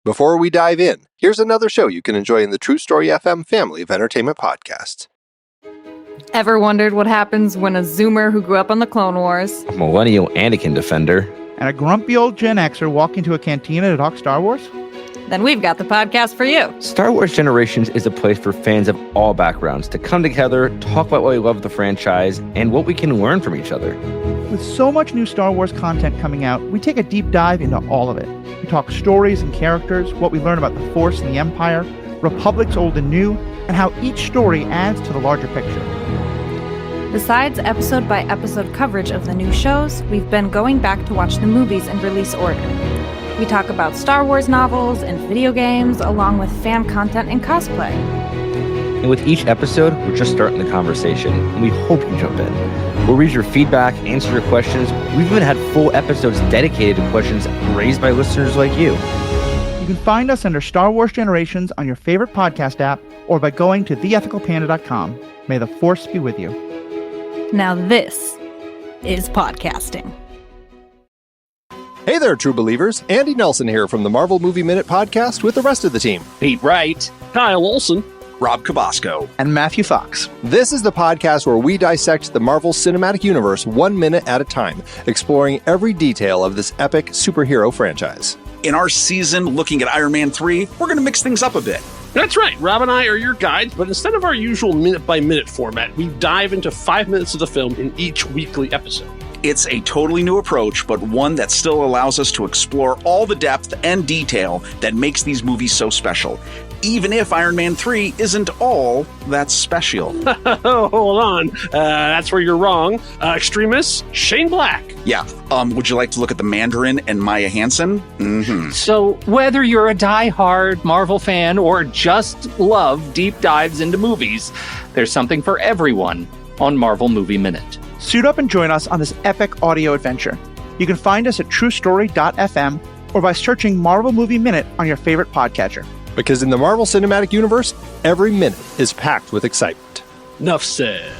Before we dive in, here's another show you can enjoy in the True Story FM family of entertainment podcasts. Ever wondered what happens when a Zoomer who grew up on the Clone Wars, a millennial Anakin defender, and a grumpy old Gen Xer walk into a cantina to talk Star Wars? Then we've got the podcast for you. Star Wars Generations is a place for fans of all backgrounds to come together, talk about why we love the franchise, and what we can learn from each other. With so much new Star Wars content coming out, we take a deep dive into all of it. We talk stories and characters, what we learn about the Force and the Empire, Republics old and new, and how each story adds to the larger picture. Besides episode-by-episode coverage of the new shows, we've been going back to watch the movies in release order. We talk about Star Wars novels and video games, along with fan content and cosplay. And with each episode, we're just starting the conversation, and we hope you jump in. We'll read your feedback, answer your questions. We've even had full episodes dedicated to questions raised by listeners like you. You can find us under Star Wars Generations on your favorite podcast app, or by going to theethicalpanda.com. May the Force be with you. Now this is podcasting. Hey there, true believers. Andy Nelson here from the Marvel Movie Minute podcast with the rest of the team. Pete Wright, Kyle Olson, Rob Cabasco, And Matthew Fox. This is the podcast where we dissect the Marvel Cinematic Universe 1 minute at a time, exploring every detail of this epic superhero franchise. In our season looking at Iron Man 3, we're going to mix things up a bit. That's right, Rob and I are your guides, but instead of our usual minute-by-minute format, we dive into 5 minutes of the film in each weekly episode. It's a totally new approach, but one that still allows us to explore all the depth and detail that makes these movies so special, even if Iron Man 3 isn't all that special. Hold on, that's where you're wrong. Extremist, Shane Black. Yeah, would you like to look at the Mandarin and Maya Hansen? Mm-hmm. So whether you're a die-hard Marvel fan or just love deep dives into movies, there's something for everyone on Marvel Movie Minute. Suit up and join us on this epic audio adventure. You can find us at truestory.fm or by searching Marvel Movie Minute on your favorite podcatcher. Because in the Marvel Cinematic Universe, every minute is packed with excitement. Enough said.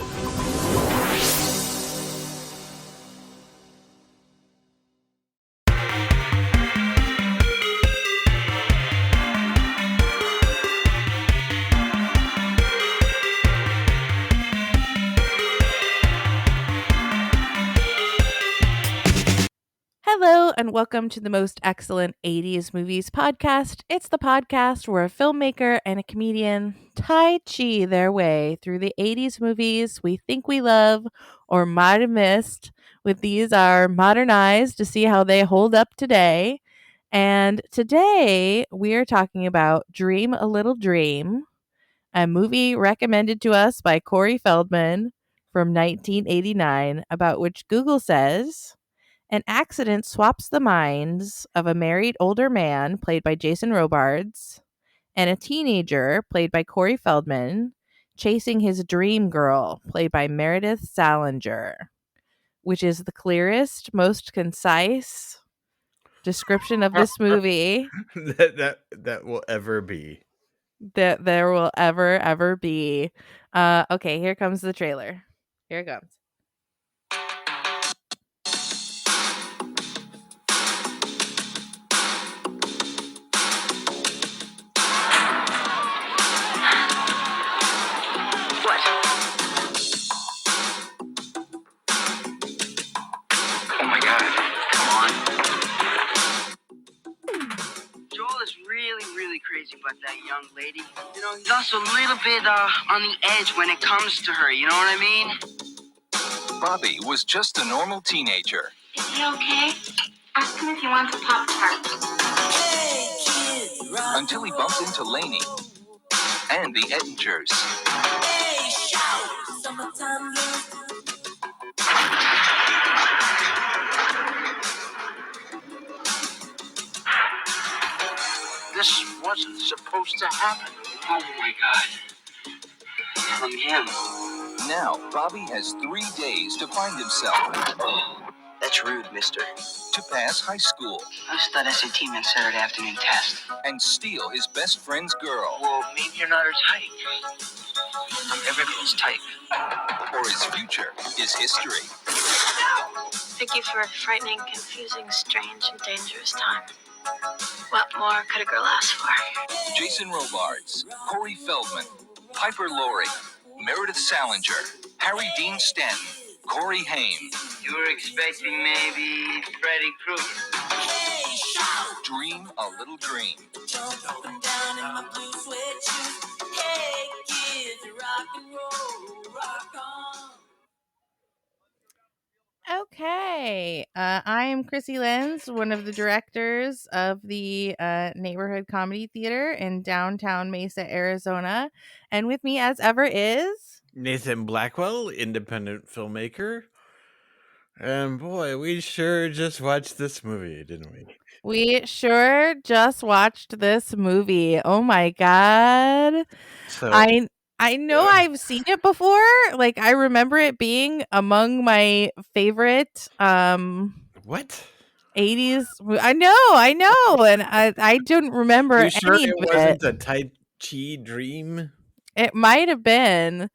Hello, and welcome to the most excellent 80s movies podcast. It's the podcast where a filmmaker and a comedian Tai Chi their way through the 80s movies we think we love or might have missed. With these are modernized to see how they hold up today. And today we are talking about Dream a Little Dream, a movie recommended to us by Corey Feldman from 1989, about which Google says: an accident swaps the minds of a married older man, played by Jason Robards, and a teenager, played by Corey Feldman, chasing his dream girl, played by Meredith Salinger, which is the clearest, most concise description of this movie that will ever be. That there will ever be. Okay, here comes the trailer. Here it comes. Crazy about that young lady. You know, he's also a little bit on the edge when it comes to her, you know what I mean? Bobby was just a normal teenager. Is he okay? Ask him if he wants a Pop-Tart. Hey, kid, until he bumped into Lainey and the Ettingers. Hey, shout, summertime love. This wasn't supposed to happen. Oh my God. From him. Now, Bobby has 3 days to find himself. Oh, that's rude, mister. To pass high school. I just thought SAT meant Saturday afternoon test. And steal his best friend's girl. Well, maybe you're not her type. I'm every girl's type. Or his future is history. Thank you for a frightening, confusing, strange, and dangerous time. What more could a girl ask for? Jason Robards, Corey Feldman, Piper Laurie, Meredith Salinger, Harry Dean Stanton, Corey Haim. You were expecting maybe Freddy Krueger. Dream a little dream. Okay. I am Krissy Lenz, one of the directors of the Neighborhood Comedy Theater in downtown Mesa, Arizona. And with me, as ever, is Nathan Blackwell, independent filmmaker. And boy, we sure just watched this movie, didn't we? We sure just watched this movie. Oh my god. So I know I've seen it before. Like I remember it being among my favorite what? 80s. I know. And I don't remember You sure any it of wasn't it. a Tai Chi dream? It might have been.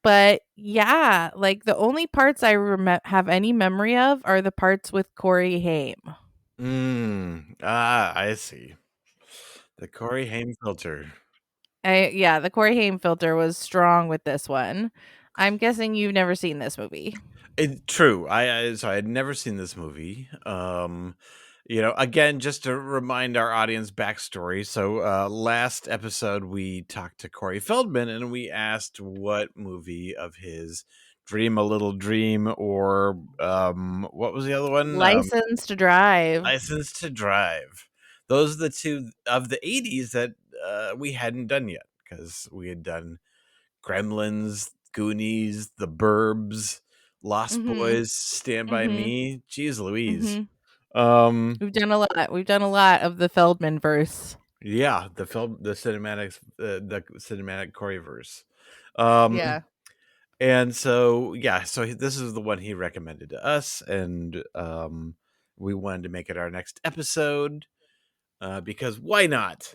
But yeah, like the only parts I have any memory of are the parts with Corey Haim. I see. The Corey Haim filter. The Corey Haim filter was strong with this one. I'm guessing you've never seen this movie. True. So I had never seen this movie. Again, just to remind our audience backstory. So last episode we talked to Corey Feldman and we asked what movie of his Dream a Little Dream or what was the other one? License to Drive. License to Drive. Those are the two of the 80s that we hadn't done yet because we had done Gremlins, Goonies, The Burbs, Lost Boys, Stand By Me. Jeez Louise. We've done a lot. We've done a lot of the Feldman verse. Yeah, the cinematic Coreyverse. Yeah. And so this is the one he recommended to us, and we wanted to make it our next episode because why not?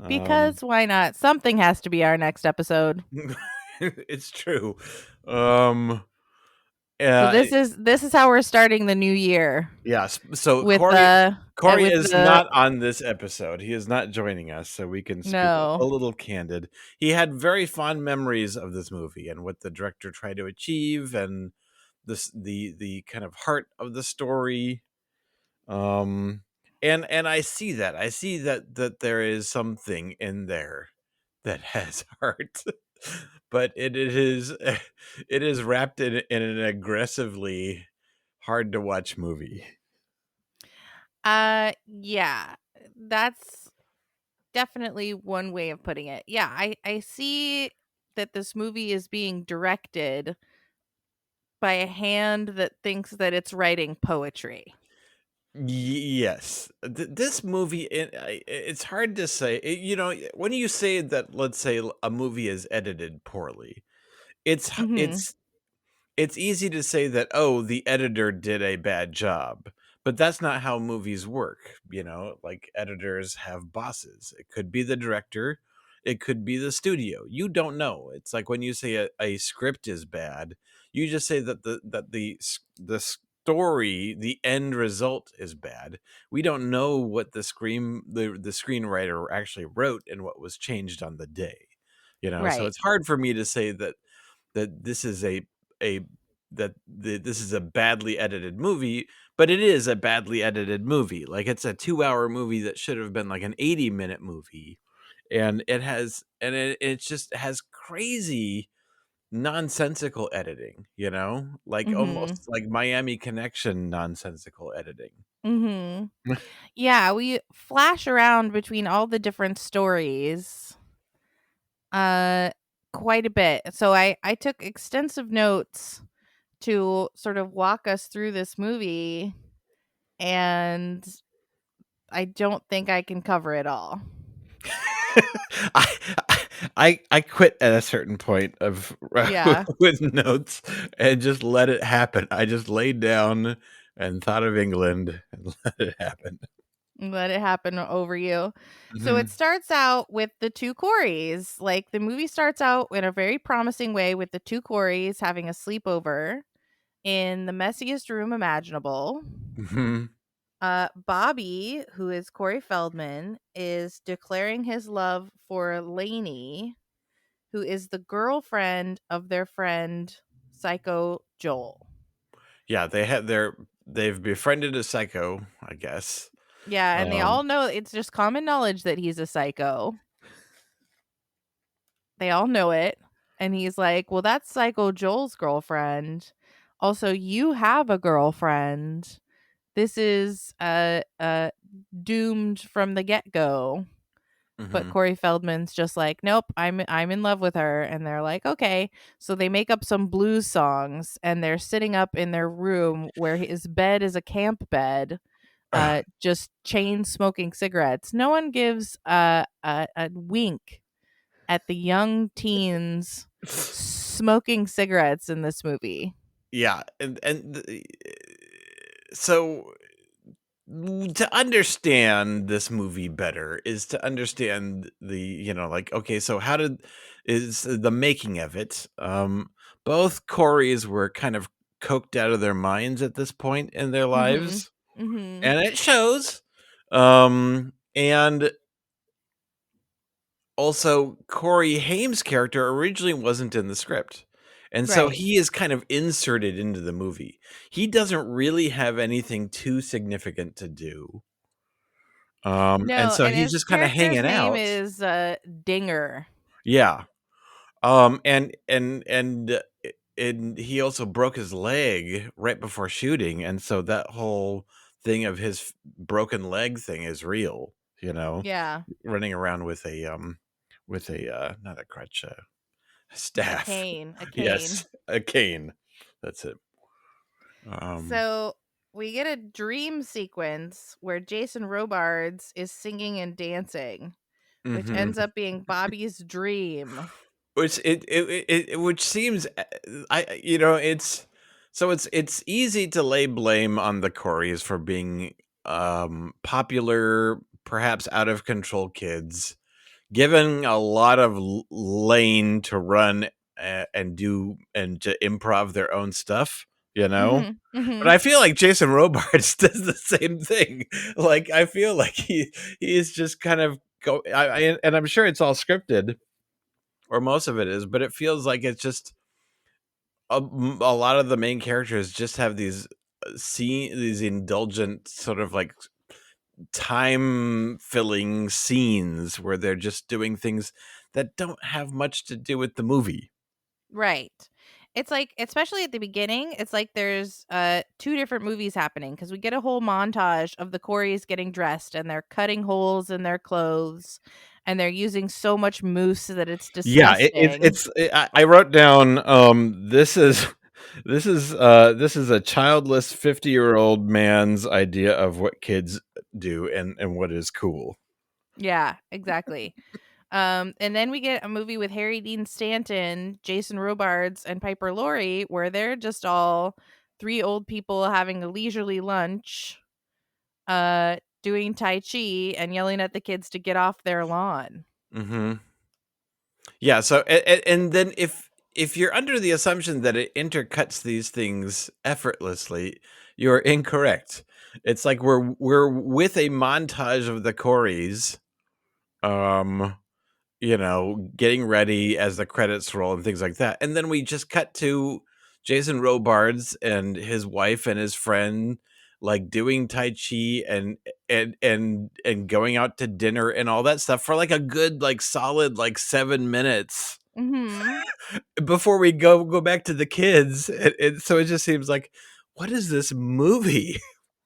Because why not? Something has to be our next episode. It's true. So this is how we're starting the new year. Yes. So with Corey is not on this episode. He is not joining us, so we can speak a little candid. He had very fond memories of this movie and what the director tried to achieve, and the kind of heart of the story. And I see that. I see that there is something in there that has heart. But it is wrapped in an aggressively hard to watch movie. Yeah, that's definitely one way of putting it. Yeah, I see that this movie is being directed by a hand that thinks that it's writing poetry. Yes, this movie, it's hard to say. When you say that, let's say a movie is edited poorly, it's easy to say that, oh, the editor did a bad job, but that's not how movies work. Like editors have bosses. It could be the director, it could be the studio. You don't know. It's like when you say a script is bad, you just say that the story, the end result is bad. We don't know what the screenwriter actually wrote and what was changed on the day. Right. So it's hard for me to say that this is this is a badly edited movie, but it is a badly edited movie. Like it's a 2-hour movie that should have been like an 80-minute movie, and it just has crazy nonsensical editing, like almost like Miami Connection nonsensical editing. Yeah, we flash around between all the different stories quite a bit. So I took extensive notes to sort of walk us through this movie, and I don't think I can cover it all. I quit at a certain point of with notes and just let it happen. I just laid down and thought of England and let it happen. Let it happen over you. So it starts out with the two Coreys. Like the movie starts out in a very promising way with the two Coreys having a sleepover, in the messiest room imaginable. Mm-hmm. Bobby, who is Corey Feldman, is declaring his love for Lainey, who is the girlfriend of their friend Psycho Joel. Yeah, they've befriended a psycho, I guess. Yeah, and they all know, it's just common knowledge that he's a psycho. They all know it. And he's like, well, that's Psycho Joel's girlfriend. Also, you have a girlfriend. This is doomed from the get-go. But Mhm. Corey Feldman's just like, nope, I'm in love with her. And they're like, okay. So they make up some blues songs, and they're sitting up in their room where his bed is a camp bed, just chain smoking cigarettes. No one gives a wink at the young teens smoking cigarettes in this movie. Yeah, so to understand this movie better is to understand like, okay, so is the making of it. Both Corys were kind of coked out of their minds at this point in their lives, and it shows. And also, Corey Haim's character originally wasn't in the script. And so Right. he is kind of inserted into the movie. He doesn't really have anything too significant to do. And No, so and he's his just kind of character's hanging name out. is Dinger. Yeah. And he also broke his leg right before shooting, and so that whole thing of his broken leg thing is real, Yeah. running around with a not a crutch, staff. A cane. Yes, a cane. That's it. So we get a dream sequence where Jason Robards is singing and dancing, which Mhm. ends up being Bobby's dream. Which seems, it's easy to lay blame on the Coreys for being popular, perhaps out of control kids, given a lot of lane to run and do and to improv their own stuff, But I feel like Jason Robards does the same thing. Like, I feel like he is just kind of and I'm sure it's all scripted, or most of it is, but it feels like it's just a lot of the main characters just have these these indulgent sort of like time filling scenes where they're just doing things that don't have much to do with the movie. Right. It's like, especially at the beginning, it's like there's two different movies happening, because we get a whole montage of the Coreys getting dressed, and they're cutting holes in their clothes, and they're using so much mousse that it's disgusting. I wrote down this is a childless 50-year-old man's idea of what kids do and what is cool. Yeah, exactly. And then we get a movie with Harry Dean Stanton, Jason Robards, and Piper Laurie, where they're just all three old people having a leisurely lunch, doing Tai Chi and yelling at the kids to get off their lawn. Mm-hmm. Yeah. So, and then if you're under the assumption that it intercuts these things effortlessly, you're incorrect. It's like we're with a montage of the Coreys, getting ready as the credits roll and things like that. And then we just cut to Jason Robards and his wife and his friend, like doing Tai Chi and going out to dinner and all that stuff for like a good, like solid, like 7 minutes before we go back to the kids. So it just seems like, what is this movie?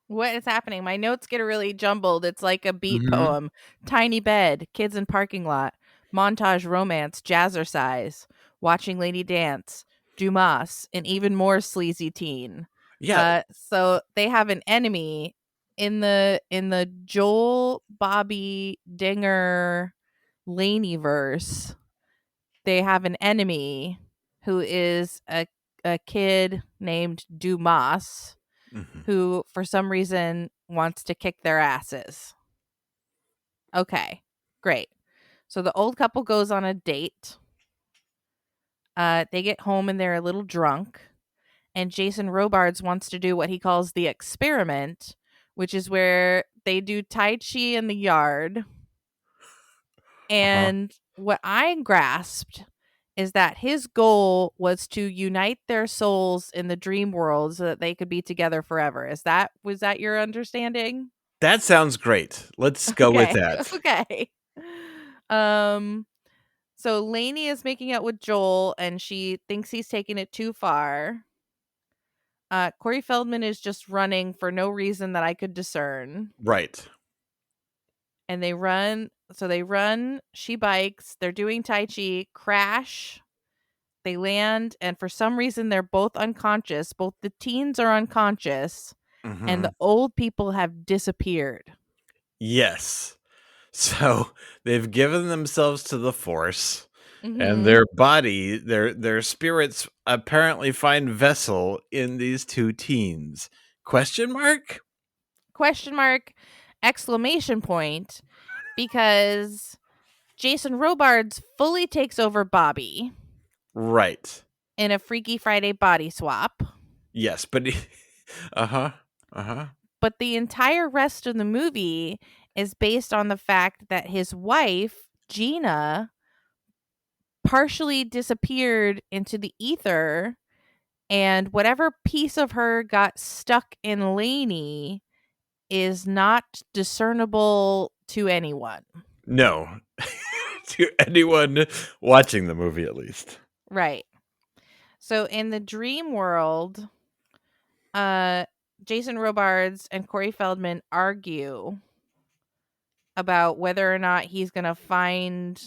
What is happening? My notes get really jumbled. It's like a beat poem. Tiny bed, kids in parking lot, montage romance, jazzercise, watching lady dance, Dumas, an even more sleazy teen. Yeah. So they have an enemy in the Joel, Bobby, Dinger, Laney verse. They have an enemy who is a kid named Dumas, who for some reason wants to kick their asses. Okay, great. So the old couple goes on a date. They get home and they're a little drunk. and Jason Robards wants to do what he calls the experiment, which is where they do Tai Chi in the yard. And what I grasped is that his goal was to unite their souls in the dream world so that they could be together forever. Was that your understanding? That sounds great. Let's go with that. Okay. So Lainey is making out with Joel and she thinks he's taking it too far. Corey Feldman is just running for no reason that I could discern. Right. And they run. So they run. She bikes. They're doing Tai Chi. Crash. They land. And for some reason, they're both unconscious. Both the teens are unconscious. And the old people have disappeared. Yes. So they've given themselves to the Force. And their body, their spirits apparently find vessel in these two teens. Question mark? Question mark, exclamation point, because Jason Robards fully takes over Bobby. Right. In a Freaky Friday body swap. Yes, but But the entire rest of the movie is based on the fact that his wife, Gina, partially disappeared into the ether, and whatever piece of her got stuck in Lainey is not discernible to anyone. No. To anyone watching the movie, at least. Right. So in the dream world, Jason Robards and Corey Feldman argue about whether or not he's going to find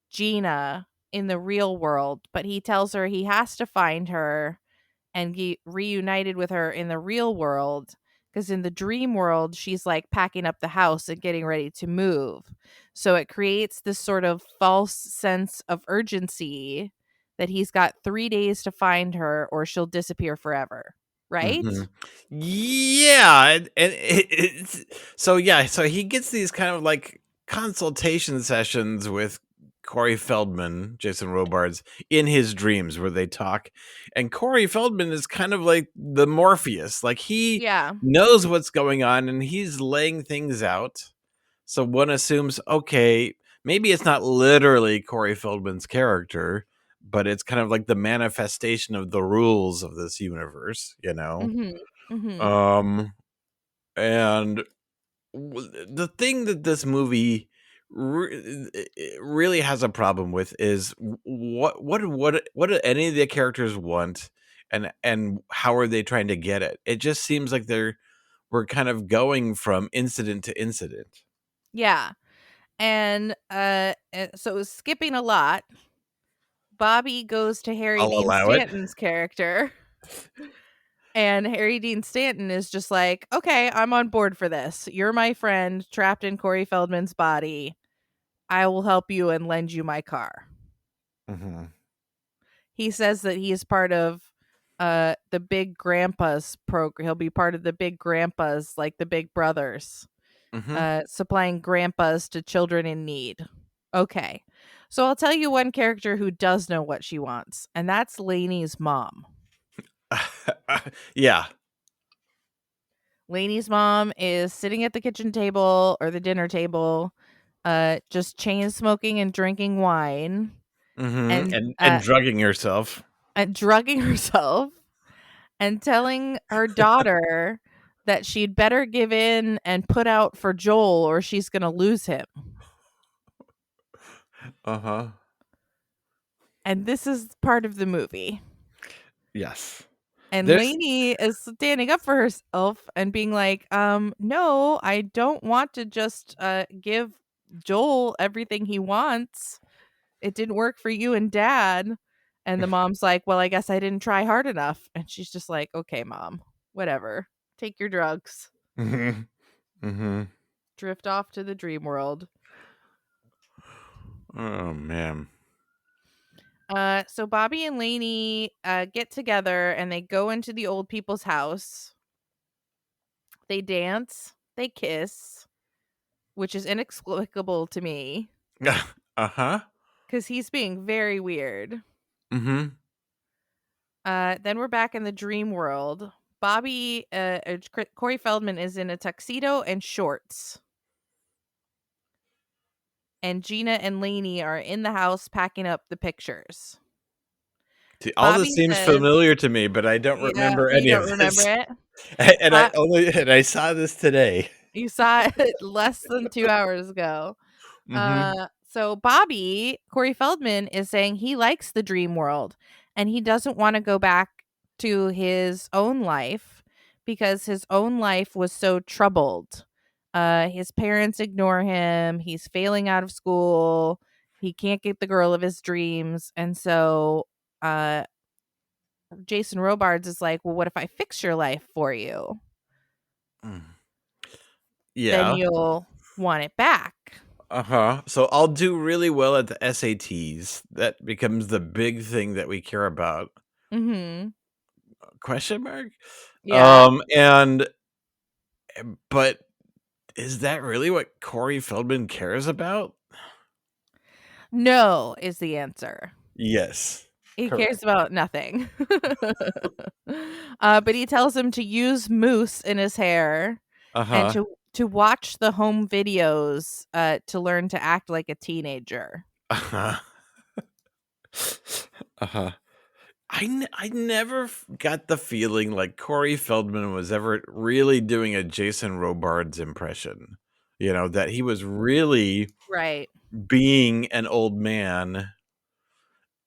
Gina in the real world, but he tells her he has to find her and get reunited with her in the real world, because in the dream world she's like packing up the house and getting ready to move. So it creates this sort of false sense of urgency that he's got 3 days to find her or she'll disappear forever. Right? Yeah, and it's so he gets these kind of like consultation sessions with Corey Feldman, Jason Robards, in his dreams where they talk. And Corey Feldman is kind of like the Morpheus. Like he knows what's going on and he's laying things out. So one assumes, okay, maybe it's not literally Corey Feldman's character, but it's kind of like the manifestation of the rules of this universe, you know? And the thing that this movie really has a problem with is what do any of the characters want, and how are they trying to get it? It just seems like we're kind of going from incident to incident. Yeah. And so skipping a lot, Bobby goes to Harry Dean Stanton's character. And Harry Dean Stanton is just like, okay, I'm on board for this. You're my friend trapped in Corey Feldman's body. I will help you and lend you my car. He says that he is part of the Big Grandpa's program. He'll be part of the Big Grandpas, like the Big Brothers, supplying grandpas to children in need. Okay. So I'll tell you one character who does know what she wants, and that's Lainey's mom. Yeah. Lainey's mom is sitting at the kitchen table or the dinner table, just chain smoking and drinking wine. And drugging herself. And drugging herself. And telling her daughter that she'd better give in and put out for Joel or she's going to lose him. And this is part of the movie. Yes. And Lainey is standing up for herself and being like, no, I don't want to just give Joel everything he wants. It didn't work for you and Dad. And the mom's like, well, I guess I didn't try hard enough. And she's just like, okay, Mom, whatever. Take your drugs. Drift off to the dream world. Oh, man. So Bobby and Lainey get together and they go into the old people's house. They dance. They kiss, which is inexplicable to me. Because he's being very weird. Then we're back in the dream world. Bobby, Corey Feldman is in a tuxedo and shorts. And Gina and Lainey are in the house packing up the pictures. See, all this Bobby seems says- familiar to me, but I don't remember any you of don't this. remember it? And I saw this today. You saw it less than 2 hours ago. So Bobby, Corey Feldman, is saying he likes the dream world and he doesn't want to go back to his own life because his own life was so troubled. His parents ignore him. He's failing out of school. He can't get the girl of his dreams. And so Jason Robards is like, well, what if I fix your life for you? Yeah. Then you'll want it back. So I'll do really well at the SATs. That becomes the big thing that we care about. Question mark? Yeah. But is that really what Corey Feldman cares about? No is the answer. Yes. He correct. cares about nothing. But he tells him to use mousse in his hair and to watch the home videos to learn to act like a teenager. I never got the feeling like Corey Feldman was ever really doing a Jason Robards impression. You know, that he was really right being an old man.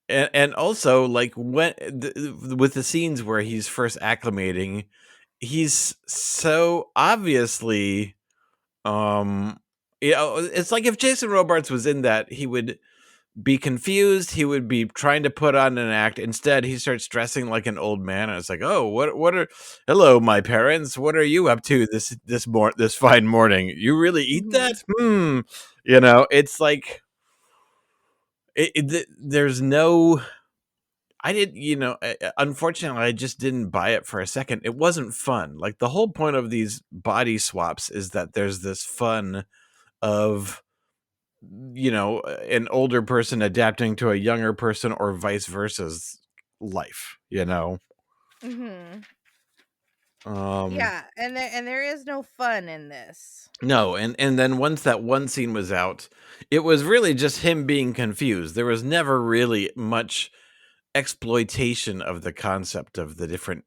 And also, like, when with the scenes where he's first acclimating, he's so obviously it's like if Jason Robards was in that, he would be confused, he would be trying to put on an act. Instead, he starts dressing like an old man, and it's like, oh, hello, my parents, what are you up to this fine morning? You really eat that? You know, it's like there's no, I didn't, unfortunately, I just didn't buy it for a second. It wasn't fun. Like, the whole point of these body swaps is that there's this fun of, an older person adapting to a younger person or vice versa's life, yeah, and there is no fun in this. No, and then once that one scene was out, it was really just him being confused. There was never really much exploitation of the concept of the different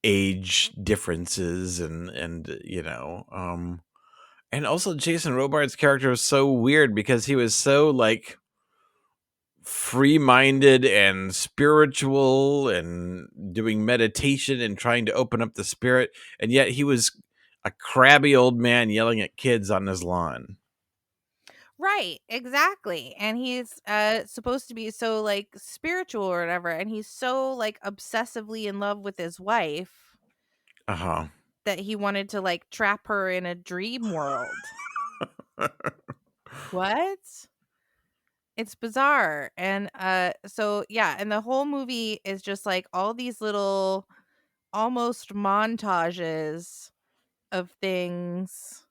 age differences and also Jason Robards' character was so weird because he was so like free-minded and spiritual and doing meditation and trying to open up the spirit, and yet he was a crabby old man yelling at kids on his lawn. Right, exactly. And he's supposed to be so like spiritual or whatever, and he's so like obsessively in love with his wife that he wanted to like trap her in a dream world. What? It's bizarre. And so yeah, and the whole movie is just like all these little almost montages of things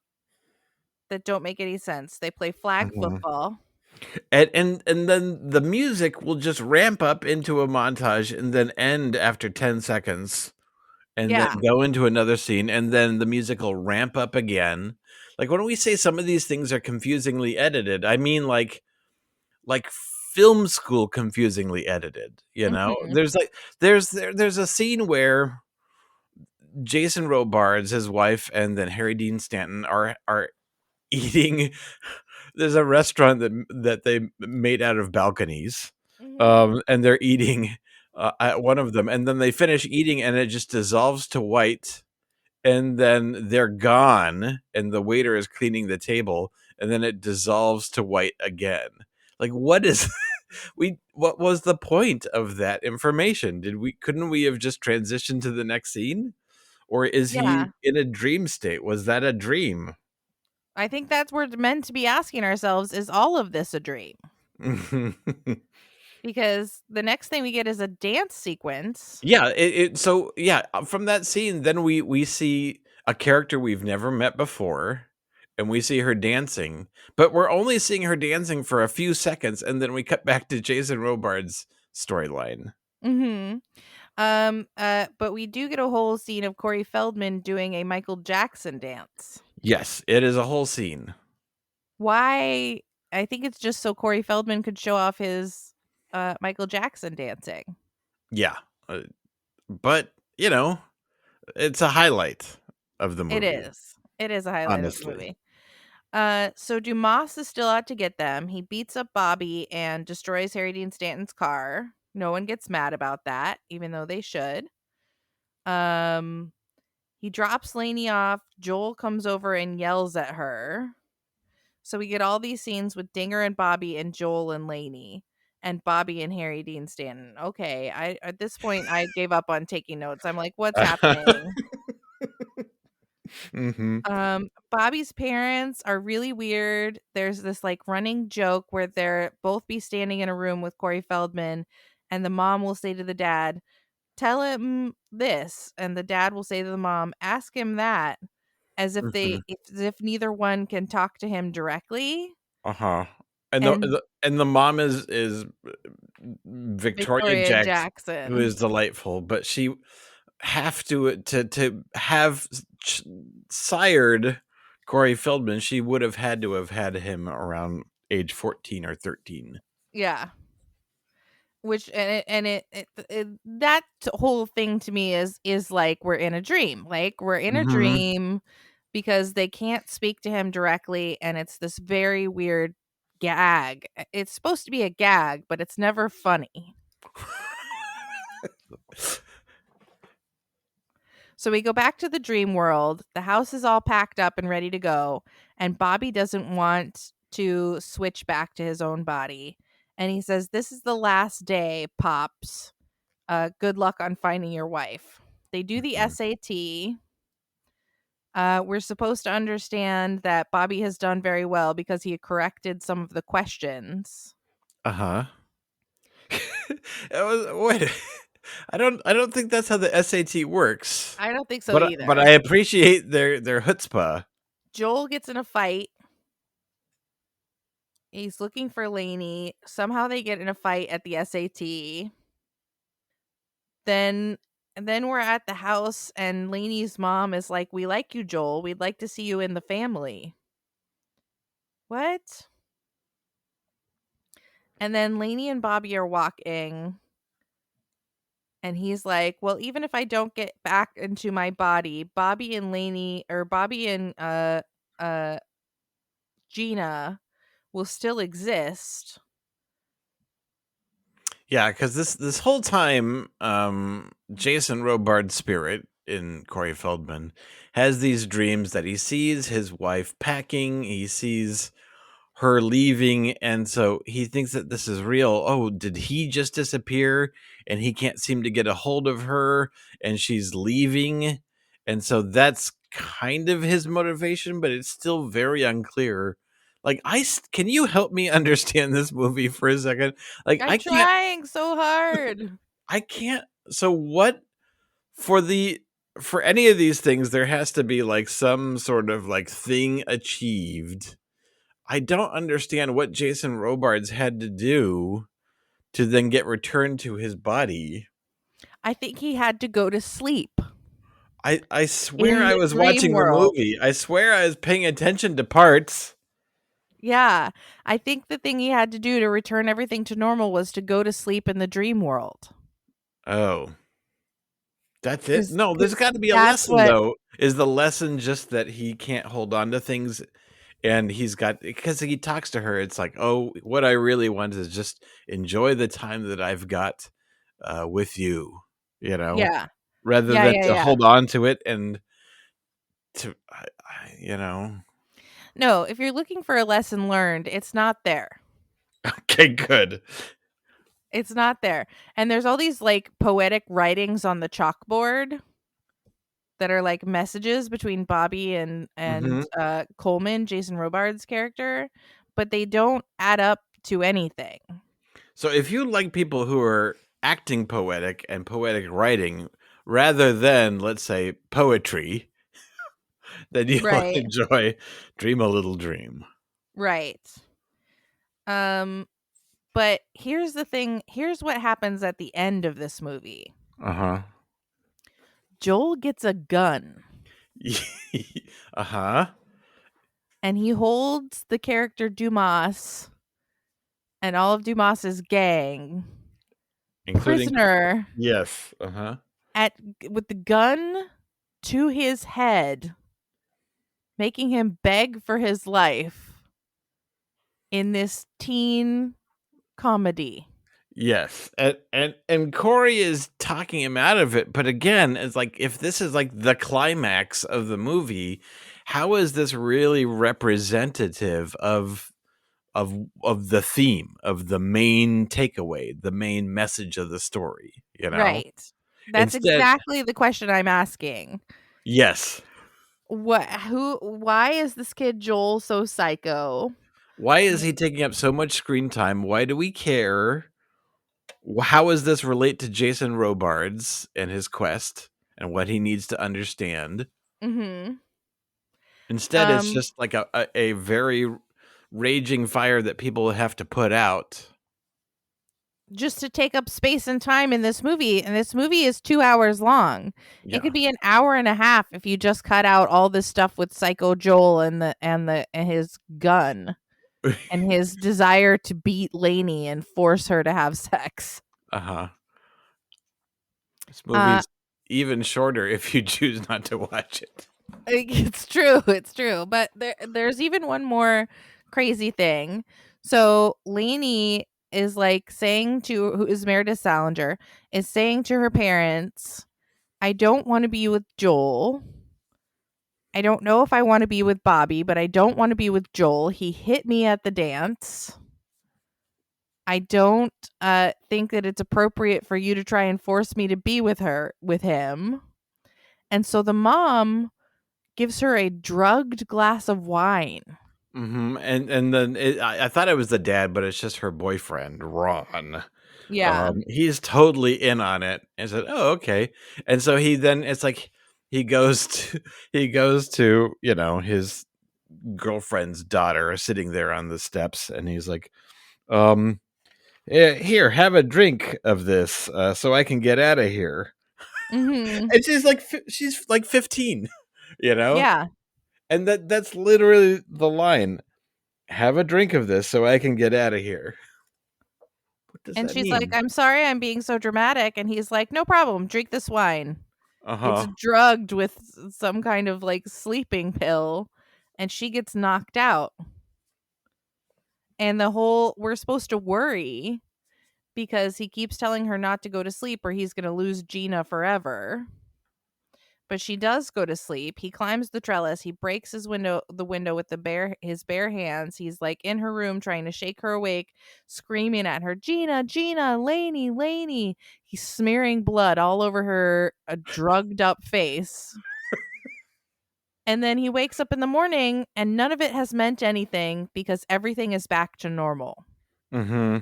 that don't make any sense. They play flag football. And then the music will just ramp up into a montage and then end after 10 seconds and then go into another scene, and then the music will ramp up again. Like, when we say some of these things are confusingly edited, I mean like film school confusingly edited, There's a scene where Jason Robards, his wife, and then Harry Dean Stanton are eating. There's a restaurant that they made out of balconies, and they're eating at one of them, and then they finish eating, and it just dissolves to white, and then they're gone, and the waiter is cleaning the table, and then it dissolves to white again. Like, what is what was the point of that information? Couldn't we have just transitioned to the next scene? Or is he in a dream state? Was that a dream? I think that's what we're meant to be asking ourselves, is all of this a dream? Because the next thing we get is a dance sequence. Yeah, from that scene, then we see a character we've never met before, and we see her dancing, but we're only seeing her dancing for a few seconds, and then we cut back to Jason Robards' storyline. But we do get a whole scene of Corey Feldman doing a Michael Jackson dance. Yes, it is a whole scene. Why? I think it's just so Corey Feldman could show off his Michael Jackson dancing. Yeah. But, it's a highlight of the movie. It is. It is a highlight honestly. of the movie. So Dumas is still out to get them. He beats up Bobby and destroys Harry Dean Stanton's car. No one gets mad about that, even though they should. He drops Lainey off. Joel comes over and yells at her. So we get all these scenes with Dinger and Bobby and Joel and Lainey and Bobby and Harry Dean Stanton. Okay, at this point I gave up on taking notes. I'm like, what's happening? Bobby's parents are really weird. There's this like running joke where they're both be standing in a room with Corey Feldman, and the mom will say to the dad, "Tell him this," and the dad will say to the mom, "Ask him that," as if as if neither one can talk to him directly. And the mom is Victoria Jackson, who is delightful, but she have to have sired Corey Feldman. She would have had to have had him around age 14 or 13. Yeah. Which that whole thing to me is like we're in a dream. Like we're in a dream because they can't speak to him directly, and it's this very weird gag. It's supposed to be a gag, but it's never funny. So we go back to the dream world. The house is all packed up and ready to go, and Bobby doesn't want to switch back to his own body. And he says, "This is the last day, Pops. Good luck on finding your wife." They do the SAT. We're supposed to understand that Bobby has done very well because he corrected some of the questions. Wait, I don't think that's how the SAT works. I don't think so either. But I appreciate their chutzpah. Joel gets in a fight. He's looking for Lainey. Somehow they get in a fight at the SAT. Then we're at the house, and Lainey's mom is like, "We like you, Joel. We'd like to see you in the family." What? And then Lainey and Bobby are walking, and he's like, "Well, even if I don't get back into my body, Bobby and Gina will still exist." Yeah, because this whole time, Jason Robards' spirit in Corey Feldman has these dreams that he sees his wife packing, he sees her leaving, and so he thinks that this is real. Oh, did he just disappear and he can't seem to get a hold of her and she's leaving? And so that's kind of his motivation, but it's still very unclear. Like, can you help me understand this movie for a second? Like, I'm trying so hard. I can't. So what for any of these things, there has to be like some sort of like thing achieved. I don't understand what Jason Robards had to do to then get returned to his body. I think he had to go to sleep. I swear I was watching the movie. I swear I was paying attention to parts. Yeah, I think the thing he had to do to return everything to normal was to go to sleep in the dream world. Oh. That's it? No, there's got to be a lesson, though. Is the lesson just that he can't hold on to things, and because he talks to her, it's like, oh, what I really want is just enjoy the time that I've got with you, Yeah. Rather than to hold on to it and to, No, if you're looking for a lesson learned, it's not there. Okay, good. It's not there. And there's all these like poetic writings on the chalkboard that are like messages between Bobby and Coleman, Jason Robards' character, but they don't add up to anything. So if you like people who are acting poetic and poetic writing rather than, let's say, poetry, then you'll enjoy Dream a Little Dream. Right. But here's the thing. Here's what happens at the end of this movie. Uh-huh. Joel gets a gun. Uh-huh. And he holds the character Dumas and all of Dumas's gang Including prisoner Yes. Uh-huh. with the gun to his head, making him beg for his life in this teen comedy. Yes. And Corey is talking him out of it, but again, it's like if this is like the climax of the movie, how is this really representative of the theme, of the main takeaway, the main message of the story, you know? Right. That's Instead, exactly the question I'm asking. yes. Why is this kid Joel so psycho? Why is he taking up so much screen time? Why do we care? How does this relate to Jason Robards and his quest and what he needs to understand? Mhm. Instead, it's just like a very raging fire that people have to put out. Just to take up space and time in this movie, and this movie is 2 hours long. Yeah. It could be an hour and a half if you just cut out all this stuff with Psycho Joel and his gun and his desire to beat Lainey and force her to have sex. Uh-huh. This movie's even shorter if you choose not to watch it. It's true. But there's even one more crazy thing. So Lainey is like saying who is Meredith Salinger, is saying to her parents, I don't want to be with Joel. I don't know if I want to be with Bobby, but I don't want to be with Joel. He hit me at the dance. I don't think that it's appropriate for you to try and force me to be with him. And so the mom gives her a drugged glass of wine. Mm-hmm. And then I thought it was the dad, but it's just her boyfriend, Ron. Yeah. He's totally in on it and said, "Oh, okay." And so it's like he goes to his girlfriend's daughter sitting there on the steps, and he's like, here, have a drink of this, so I can get out of here." Mm-hmm. And she's like 15, Yeah. and that's literally the line. Have a drink of this so I can get out of here. What does And that she's mean? like, I'm sorry I'm being so dramatic. And he's like, no problem. Drink this wine. Uh-huh. It's drugged with some kind of like sleeping pill. And she gets knocked out. And we're supposed to worry because he keeps telling her not to go to sleep or he's going to lose Gina forever. But she does go to sleep. He climbs the trellis. He breaks the window with his bare hands. He's like in her room trying to shake her awake, screaming at her, Gina, Lainey, Lainey. He's smearing blood all over her drugged up face. And then he wakes up in the morning and none of it has meant anything because everything is back to normal. Mm-hmm.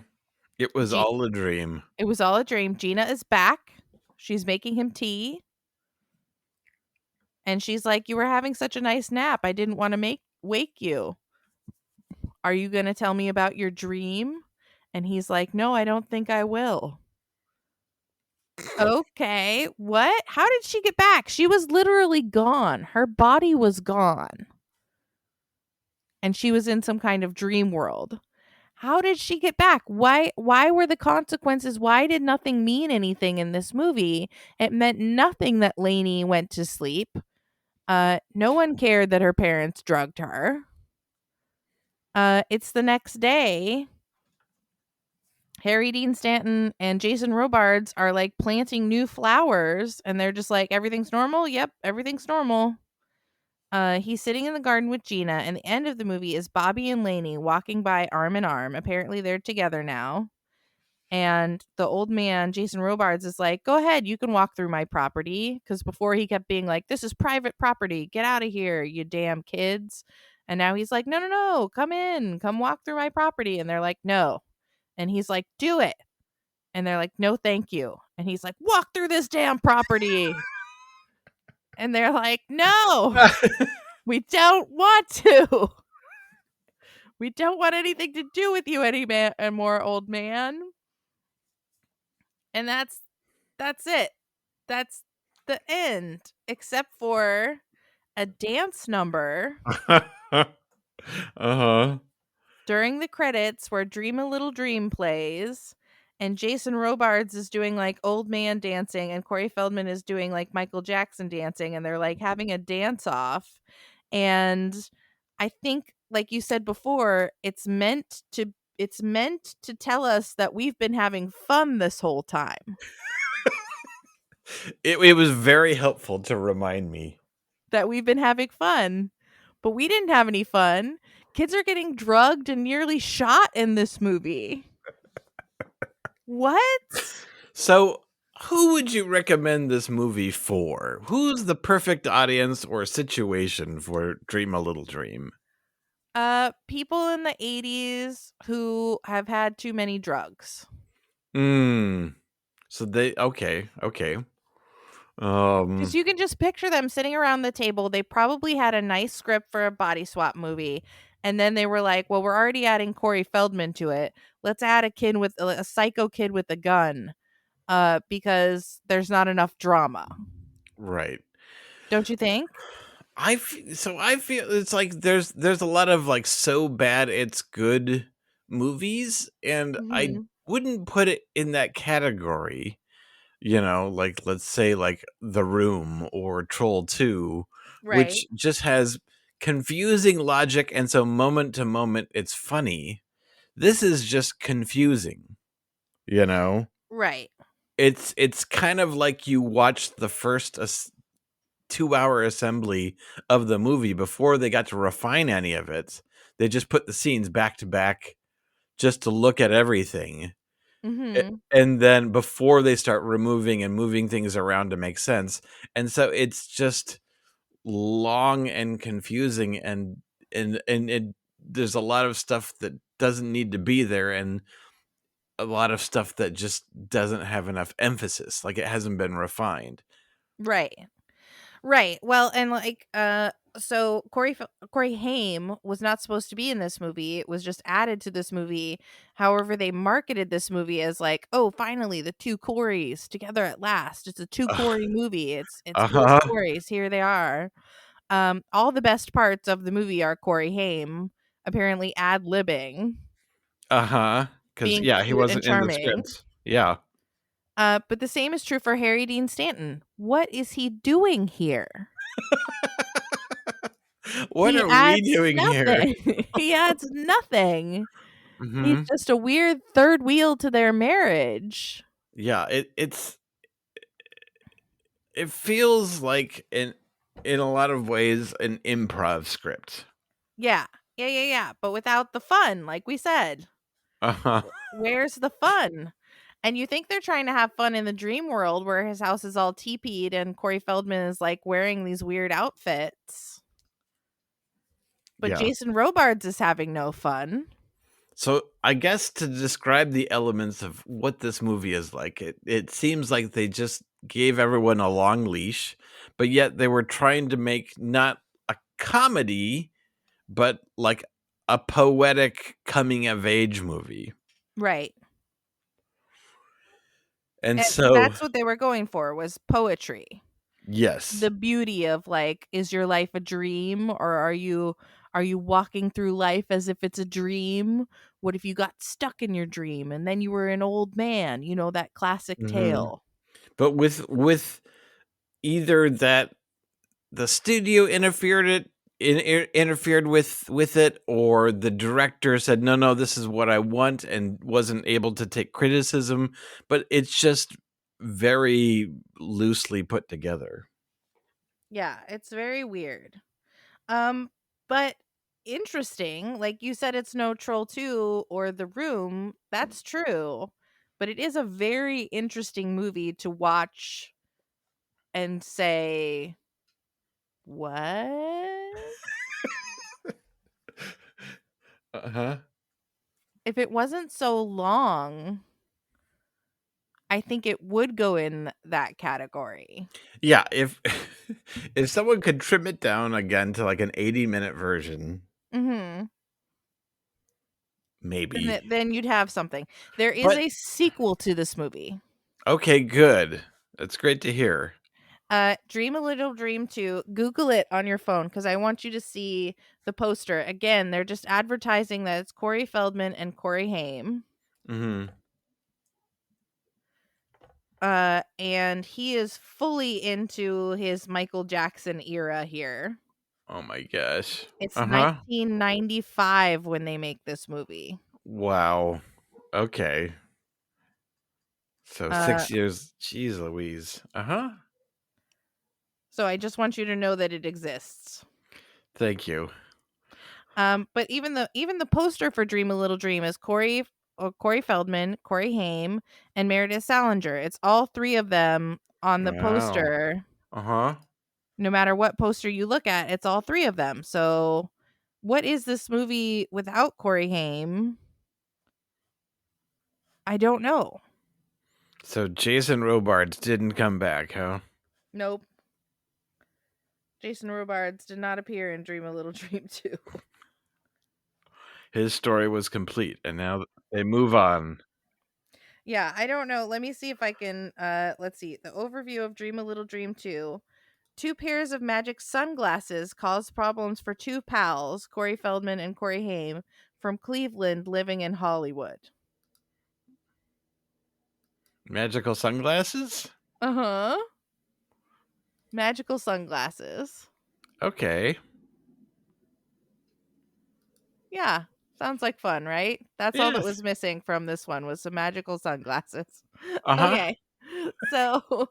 It was all a dream. It was all a dream. Gina is back. She's making him tea. And she's like, you were having such a nice nap. I didn't want to wake you. Are you going to tell me about your dream? And he's like, no, I don't think I will. Okay. What? How did she get back? She was literally gone. Her body was gone. And she was in some kind of dream world. How did she get back? Why were the consequences? Why did nothing mean anything in this movie? It meant nothing that Lainey went to sleep. No one cared that her parents drugged her. It's the next day. Harry Dean Stanton and Jason Robards are like planting new flowers and they're just like, everything's normal? Yep, everything's normal. He's sitting in the garden with Gina, and the end of the movie is Bobby and Lainey walking by arm in arm. Apparently they're together now. And the old man, Jason Robards, is like, go ahead, you can walk through my property. Because before he kept being like, this is private property. Get out of here, you damn kids. And now he's like, no, come in. Come walk through my property. And they're like, no. And he's like, do it. And they're like, no, thank you. And he's like, walk through this damn property. And they're like, no, we don't want to. We don't want anything to do with you anymore, old man. And that's it. That's the end, except for a dance number Uh-huh. during the credits where Dream a Little Dream plays, and Jason Robards is doing like old man dancing, and Corey Feldman is doing like Michael Jackson dancing, and they're like having a dance off. And I think, like you said before, it's meant to tell us that we've been having fun this whole time. It was very helpful to remind me. That we've been having fun. But we didn't have any fun. Kids are getting drugged and nearly shot in this movie. What? So, who would you recommend this movie for? Who's the perfect audience or situation for Dream a Little Dream? People in the 80s who have had too many drugs. So they okay. Because you can just picture them sitting around the table. They probably had a nice script for a body swap movie. And then they were like, well, we're already adding Corey Feldman to it. Let's add a psycho kid with a gun. Because there's not enough drama. Right. Don't you think? I feel it's like there's a lot of like so bad it's good movies, and I wouldn't put it in that category. Like let's say like The Room or Troll 2, Right. which just has confusing logic, and so moment to moment it's funny. This is just confusing, Right. It's kind of like you watched the first 2-hour assembly of the movie before they got to refine any of it. They just put the scenes back to back just to look at everything. And then before they start removing and moving things around to make sense. And so it's just long and confusing, and there's a lot of stuff that doesn't need to be there, and a lot of stuff that just doesn't have enough emphasis, like it hasn't been refined. Right. Well, and like so Corey Haim was not supposed to be in this movie. It was just added to this movie. However, they marketed this movie as like, oh, finally the two Coreys together at last. It's a two Corey movie. It's both Coreys. Here they are. All the best parts of the movie are Corey Haim apparently ad-libbing. Because he wasn't in the script. Yeah. But the same is true for Harry Dean Stanton. What is he doing here? What are we doing here? He adds nothing. Mm-hmm. He's just a weird third wheel to their marriage. Yeah, it feels like in a lot of ways an improv script. Yeah. But without the fun, like we said. Where's the fun? And you think they're trying to have fun in the dream world where his house is all teepeed and Corey Feldman is like wearing these weird outfits. But Jason Robards is having no fun. So I guess to describe the elements of what this movie is like, it seems like they just gave everyone a long leash, but yet they were trying to make not a comedy, but like a poetic coming of age movie. Right. And so that's what they were going for, was poetry. Yes. The beauty of like, is your life a dream, or are you walking through life as if it's a dream? What if you got stuck in your dream and then you were an old man? That classic tale. But with either that the studio interfered with it, or the director said, no, this is what I want, and wasn't able to take criticism, but it's just very loosely put together. Yeah, it's very weird. But interesting. Like you said, it's no Troll 2 or The Room. That's true. But it is a very interesting movie to watch and say, what? If it wasn't so long, I think it would go in that category. Yeah, if someone could trim it down again to like an 80-minute version, maybe. Then you'd have something. There is a sequel to this movie. Okay, good. That's great to hear. Dream a Little Dream 2. Google it on your phone because I want you to see the poster. Again, they're just advertising that it's Corey Feldman and Corey Haim. Mm-hmm. And he is fully into his Michael Jackson era here. Oh my gosh. It's 1995 when they make this movie. Wow. Okay. So 6 years. Jeez Louise. So I just want you to know that it exists. Thank you. But even the poster for Dream a Little Dream is Corey Feldman, Corey Haim, and Meredith Salinger. It's all three of them on the poster. No matter what poster you look at, it's all three of them. So what is this movie without Corey Haim? I don't know. So Jason Robards didn't come back, huh? Nope. Jason Robards did not appear in Dream a Little Dream 2. His story was complete, and now they move on. Yeah, I don't know. Let me see if I can, let's see. The overview of Dream a Little Dream 2. 2 pairs of magic sunglasses cause problems for 2 pals, Corey Feldman and Corey Haim, from Cleveland living in Hollywood. Magical sunglasses? Uh-huh. Magical sunglasses. Okay. Yeah. Sounds like fun, right? That's all that was missing from this one was some magical sunglasses. Okay. So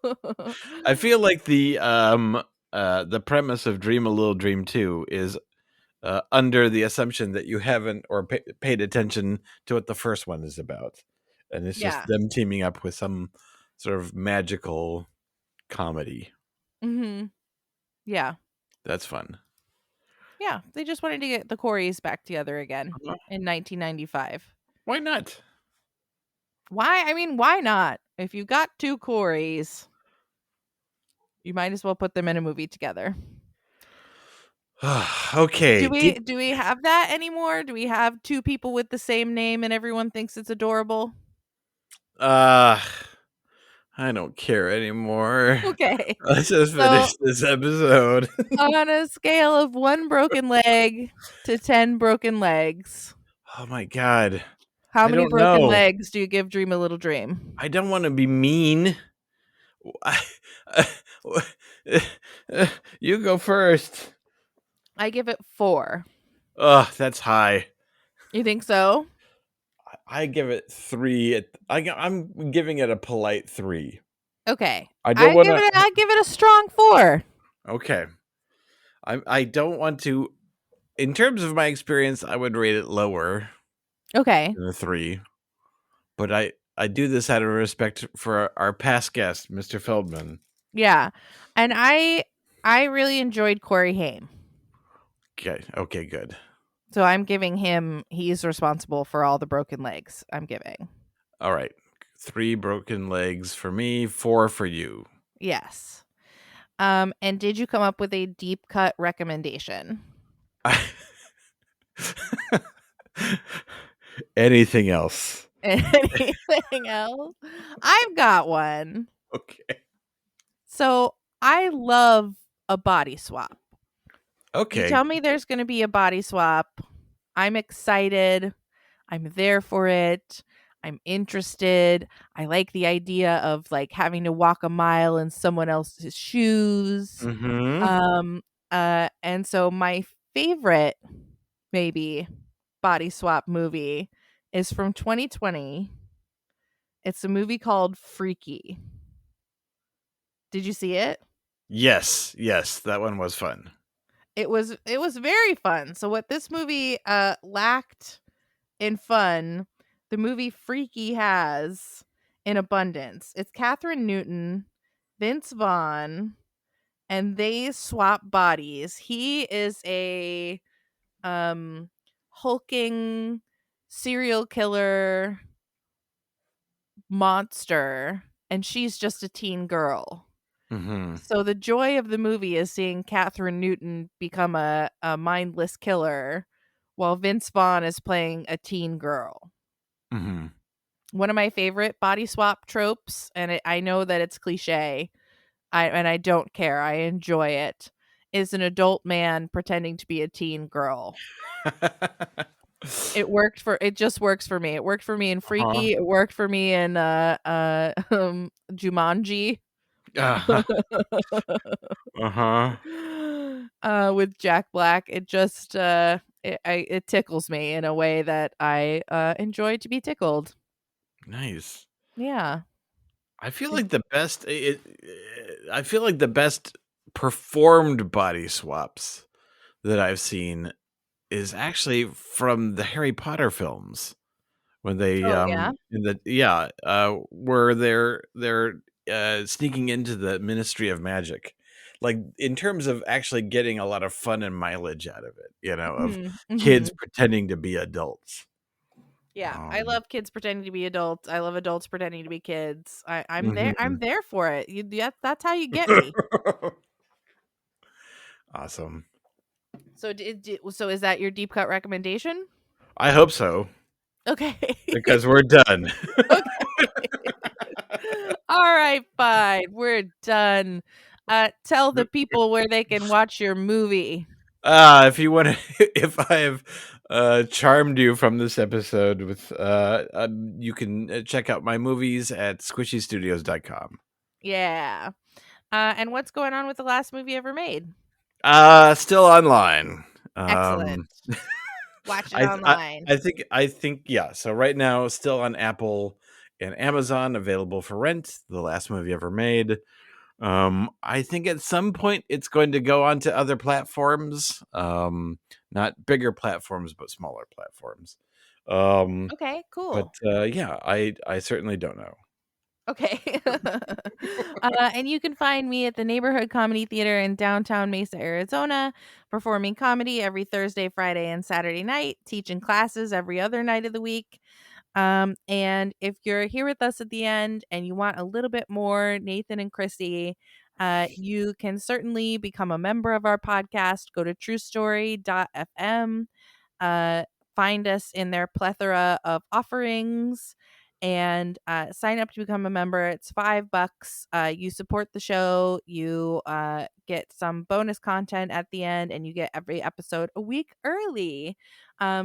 I feel like the premise of Dream a Little Dream 2 is under the assumption that you haven't or paid attention to what the first one is about. And it's just them teaming up with some sort of magical comedy. Mm-hmm. Yeah. That's fun. Yeah, they just wanted to get the Coreys back together again in 1995. Why not? Why? I mean, why not? If you got 2 Coreys, you might as well put them in a movie together. Okay. Do we have that anymore? Do we have 2 people with the same name and everyone thinks it's adorable? I don't care anymore. Okay. Let's just finish this episode. On a scale of 1 broken leg to 10 broken legs. Oh my God. How many broken legs do you give Dream a Little Dream? I don't want to be mean. You go first. I give it 4. Ugh, that's high. You think so? I give it 3. I'm giving it a polite 3. Okay. I give it a strong 4. Okay. I don't want to. In terms of my experience, I would rate it lower. Okay. Than a 3. But I do this out of respect for our past guest, Mr. Feldman. Yeah. And I really enjoyed Corey Haim. Okay, good. So I'm giving him, he's responsible for all the broken legs I'm giving. All right. 3 broken legs for me, 4 for you. Yes. And did you come up with a deep cut recommendation? Anything else? Anything else? I've got one. Okay. So I love a body swap. Okay. You tell me there's going to be a body swap. I'm excited. I'm there for it. I'm interested. I like the idea of like having to walk a mile in someone else's shoes. Mm-hmm. And so my favorite maybe body swap movie is from 2020. It's a movie called Freaky. Did you see it? Yes, that one was fun. It was very fun. So what this movie lacked in fun, the movie Freaky has in abundance. It's Catherine Newton, Vince Vaughn, and they swap bodies. He is a hulking serial killer monster, and she's just a teen girl. Mm-hmm. So the joy of the movie is seeing Catherine Newton become a mindless killer while Vince Vaughn is playing a teen girl. Mm-hmm. one of my favorite body swap tropes, and I know that it's cliche, and I don't care. I enjoy it. Is an adult man pretending to be a teen girl. It just works for me. It worked for me in Freaky. It worked for me in Jumanji. With Jack Black. It just it tickles me in a way that I enjoy to be tickled. Nice. Yeah. I feel like the best performed body swaps that I've seen is actually from the Harry Potter films, when they where they're sneaking into the Ministry of Magic, like in terms of actually getting a lot of fun and mileage out of it, of kids pretending to be adults. Yeah, I love kids pretending to be adults. I love adults pretending to be kids. I'm there for it. That's how you get me. Awesome. So is that your deep cut recommendation? I hope so. Okay. Because we're done. Okay. All right, fine. We're done. Tell the people where they can watch your movie. If you want to, if I have charmed you from this episode with, you can check out my movies at squishystudios.com. Yeah. And what's going on with the last movie ever made? Still online. Excellent. Watch it online. I think, yeah. So right now, still on Apple and Amazon, available for rent. The last movie ever made. I think at some point it's going to go on to other platforms. Not bigger platforms, but smaller platforms. Okay, cool. But yeah, I certainly don't know. Okay. And you can find me at the Neighborhood Comedy Theater in downtown Mesa, Arizona, performing comedy every Thursday, Friday, and Saturday night, teaching classes every other night of the week. And if you're here with us at the end and you want a little bit more Nathan and Krissy, you can certainly become a member of our podcast. Go to truestory.fm, find us in their plethora of offerings, and sign up to become a member. It's $5. You support the show. You get some bonus content at the end, and you get every episode a week early.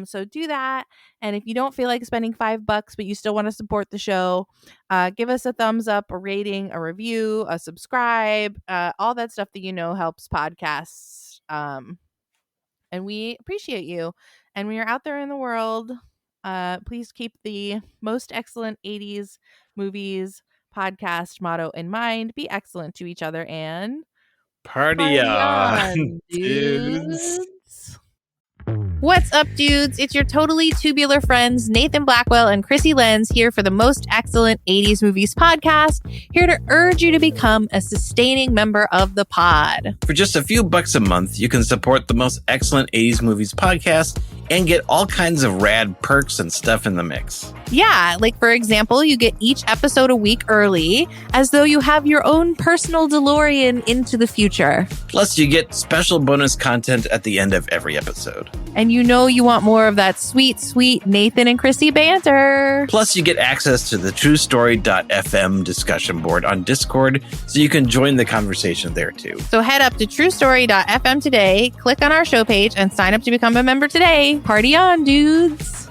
So do that. And if you don't feel like spending $5, but you still want to support the show, give us a thumbs up, a rating, a review, a subscribe, all that stuff that helps podcasts. And we appreciate you. And when you're out there in the world, please keep the most excellent 80s movies podcast motto in mind. Be excellent to each other and party on, dudes. What's up, dudes? It's your totally tubular friends, Nathan Blackwell and Krissy Lenz, here for the most excellent 80s movies podcast, here to urge you to become a sustaining member of the pod. For just a few bucks a month, you can support the most excellent 80s movies podcast and get all kinds of rad perks and stuff in the mix. Yeah, like for example, you get each episode a week early, as though you have your own personal DeLorean into the future. Plus, you get special bonus content at the end of every episode. And you want more of that sweet, sweet Nathan and Krissy banter. Plus, you get access to the truestory.fm discussion board on Discord, so you can join the conversation there too. So head up to truestory.fm today, click on our show page, and sign up to become a member today. Party on, dudes!